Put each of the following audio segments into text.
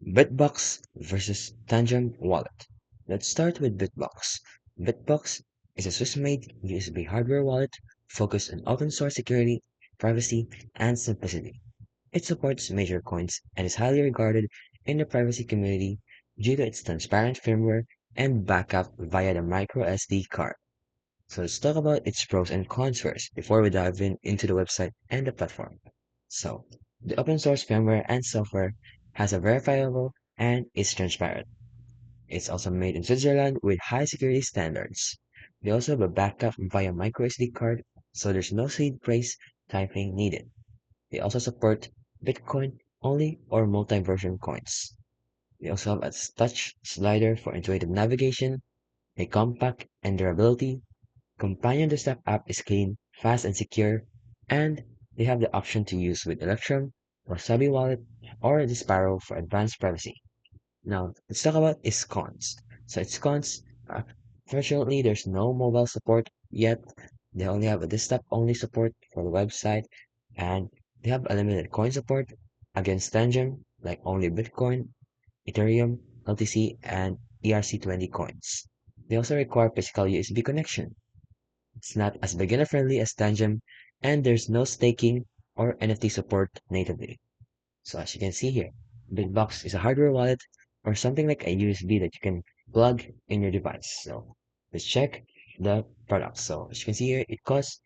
BitBox versus Tangem wallet. Let's start with BitBox. BitBox is a Swiss-made USB hardware wallet focused on open source security, privacy, and simplicity. It supports major coins and is highly regarded in the privacy community due to its transparent firmware and backup via the micro SD card. So let's talk about its pros and cons first before we dive into the website and the platform. So, the open source firmware and software has a verifiable and is transparent. It's also made in Switzerland with high security standards. They also have a backup via micro SD card, so there's no seed phrase typing needed. They also support Bitcoin only or multi-version coins. They also have a touch slider for intuitive navigation, a compact and durability. Companion desktop app is clean, fast, and secure, and they have the option to use with Electrum, Wasabi Wallet, or the Sparrow for advanced privacy. Now, let's talk about its cons. So its cons, fortunately, there's no mobile support yet. They only have a desktop-only support for the website, and they have a limited coin support against Tangem, like only Bitcoin, Ethereum, LTC, and ERC20 coins. They also require physical USB connection. It's not as beginner-friendly as Tangem, and there's no staking or NFT support natively. So as you can see here, BitBox is a hardware wallet or something like a USB that you can plug in your device. So let's check the product. So as you can see here, it costs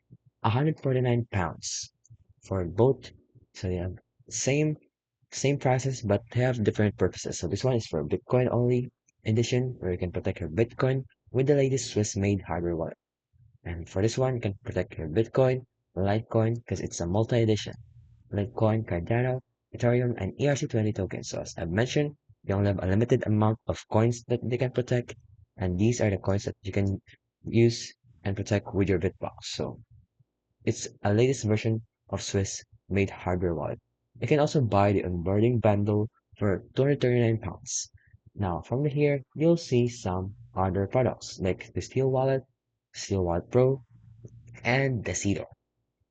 £149 for both. So they have same prices, but they have different purposes. So this one is for Bitcoin only edition, where you can protect your Bitcoin with the latest Swiss-made hardware wallet. And for this one, you can protect your Bitcoin, Litecoin, because it's a multi-edition. Litecoin, Cardano, Ethereum, and ERC20 tokens. So as I've mentioned, you only have a limited amount of coins that they can protect, and these are the coins that you can use and protect with your BitBox. So it's a latest version of Swiss made hardware wallet. You can also buy the onboarding bundle for £239. Now from here, you'll see some other products like the Steel Wallet Pro, and the Cedar.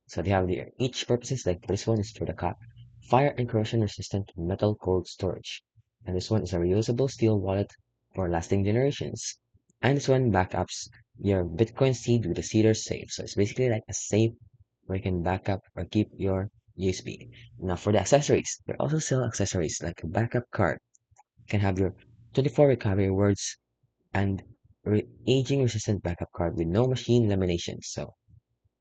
So they have their each purposes, like this one is for the cap, fire and corrosion resistant metal cold storage. And this one is a reusable steel wallet for lasting generations. And this one backups your Bitcoin seed with a Cedar safe. So it's basically like a safe where you can back up or keep your USB. Now for the accessories, they also sell accessories like a backup card. You can have your 24 recovery words and aging resistant backup card with no machine lamination. So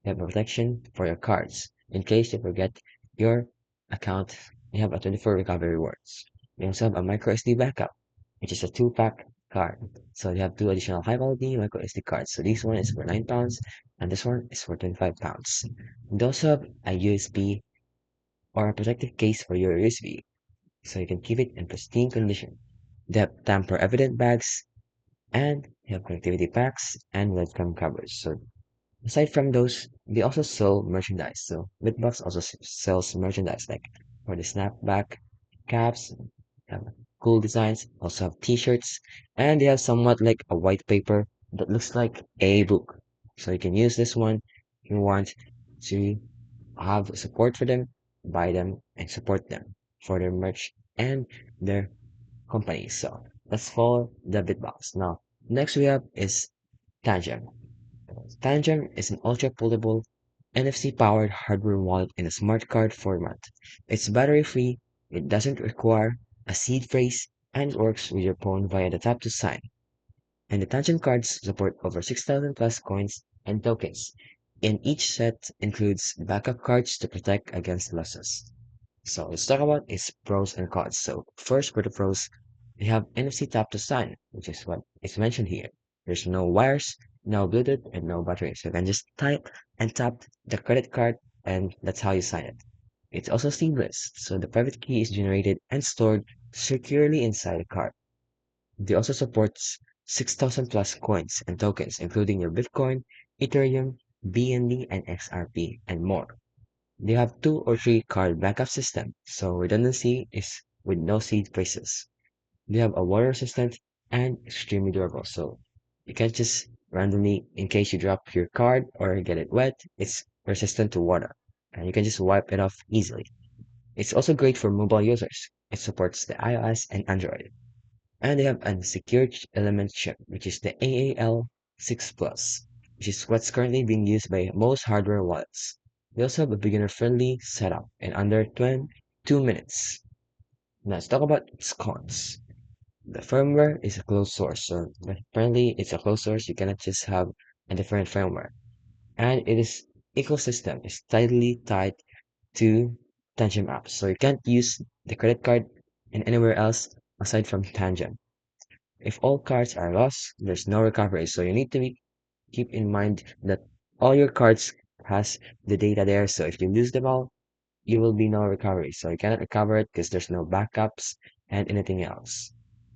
you have protection for your cards. In case you forget your account, you have a 24 recovery rewards. You also have a micro SD backup, which is a two-pack card. So you have two additional high-quality micro SD cards. So this one is for £9, and this one is for £25. You also have a USB or a protective case for your USB, so you can keep it in pristine condition. They have tamper-evident bags, and you have connectivity packs and webcam covers. So aside from those, they also sell merchandise. So BitBox also sells merchandise like for the snapback caps, have cool designs, also have t-shirts, and they have somewhat like a white paper that looks like a book. So you can use this one if you want to have support for them, buy them, and support them for their merch and their companies. So that's for the BitBox. Now, next we have is Tangem. Tangem is an ultra-foldable, NFC-powered hardware wallet in a smart card format. It's battery-free, it doesn't require a seed phrase, and it works with your phone via the tap to sign. And the Tangem cards support over 6,000 plus coins and tokens. And each set includes backup cards to protect against losses. So let's talk about its pros and cons. So first for the pros, we have NFC tap to sign, which is what is mentioned here. There's no wires, no Bluetooth, and no battery. So you can just type and tap the credit card, and that's how you sign it. It's also seamless, so the private key is generated and stored securely inside the card. They also supports 6,000 plus coins and tokens, including your Bitcoin, Ethereum, BNB, and XRP, and more. They have two or three card backup system, so redundancy is with no seed phrases. They have a water resistant and extremely durable, so you can't just randomly, in case you drop your card or get it wet, it's resistant to water, and you can just wipe it off easily. It's also great for mobile users. It supports the iOS and Android. And they have a secure element chip, which is the AAL6 Plus, which is what's currently being used by most hardware wallets. They also have a beginner-friendly setup in under 22 minutes. Now let's talk about its cons. The firmware is a closed source, so apparently it's a closed source. You cannot just have a different firmware, and it is ecosystem is tightly tied to Tangem apps, so you can't use the credit card in anywhere else aside from Tangem. If all cards are lost, there's no recovery, so you need to keep in mind that all your cards has the data there. So if you lose them all, you will be no recovery. So you cannot recover it because there's no backups and anything else.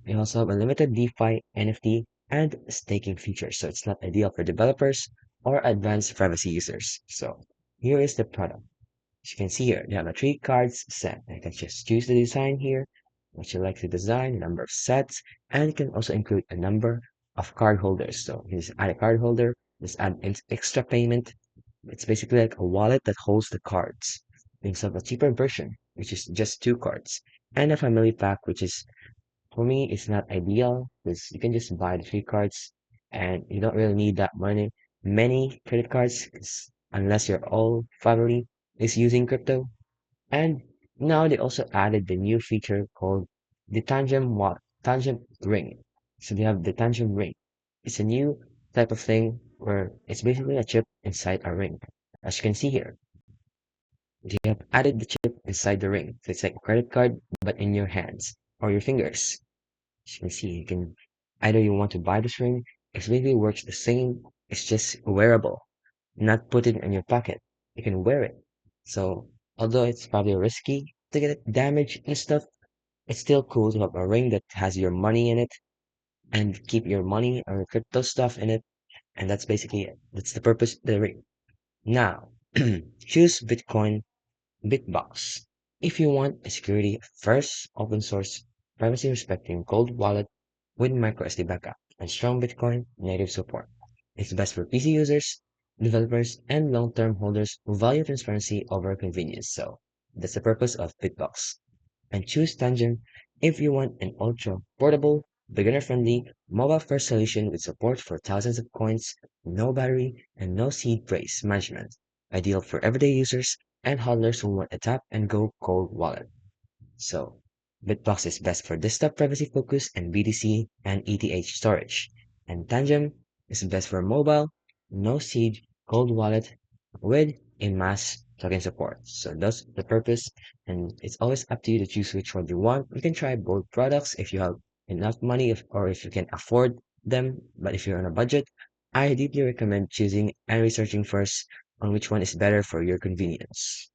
We also have unlimited DeFi, NFT, and staking features. So it's not ideal for developers or advanced privacy users. So here is the product. As you can see here, they have a three cards set. You can just choose the design here, what you like to design, number of sets, and you can also include a number of card holders. So you can just add a card holder, just add extra payment. It's basically like a wallet that holds the cards. We also have a cheaper version, which is just two cards, and a family pack, which is for me, it's not ideal because you can just buy the three cards and you don't really need that many credit cards 'cause unless your whole family is using crypto. And now they also added the new feature called the Tangem Ring. So they have the Tangem Ring. It's a new type of thing where it's basically a chip inside a ring. As you can see here, they have added the chip inside the ring. So it's like a credit card, but in your hands or your fingers. As you can see, you can either you want to buy this ring, it basically works the same. It's just wearable, not put it in your pocket. You can wear it. So although it's probably risky to get it damaged and stuff, it's still cool to have a ring that has your money in it and keep your money or crypto stuff in it. And that's basically it. That's the purpose of the ring. Now, choose Bitcoin BitBox. If you want a security first, open source, privacy respecting cold wallet with micro SD backup and strong Bitcoin native support. It's best for PC users, developers, and long-term holders who value transparency over convenience. So that's the purpose of BitBox. And choose Tangent if you want an ultra portable, beginner-friendly, mobile-first solution with support for thousands of coins, no battery, and no seed phrase management. Ideal for everyday users and hodlers who want a tap-and-go cold wallet. So, BitBox is best for desktop privacy focus and BTC and ETH storage. And Tangem is best for mobile, no seed, cold wallet with a mass token support. So that's the purpose, and it's always up to you to choose which one you want. You can try both products if you have enough money or if you can afford them. But if you're on a budget, I deeply recommend choosing and researching first on which one is better for your convenience.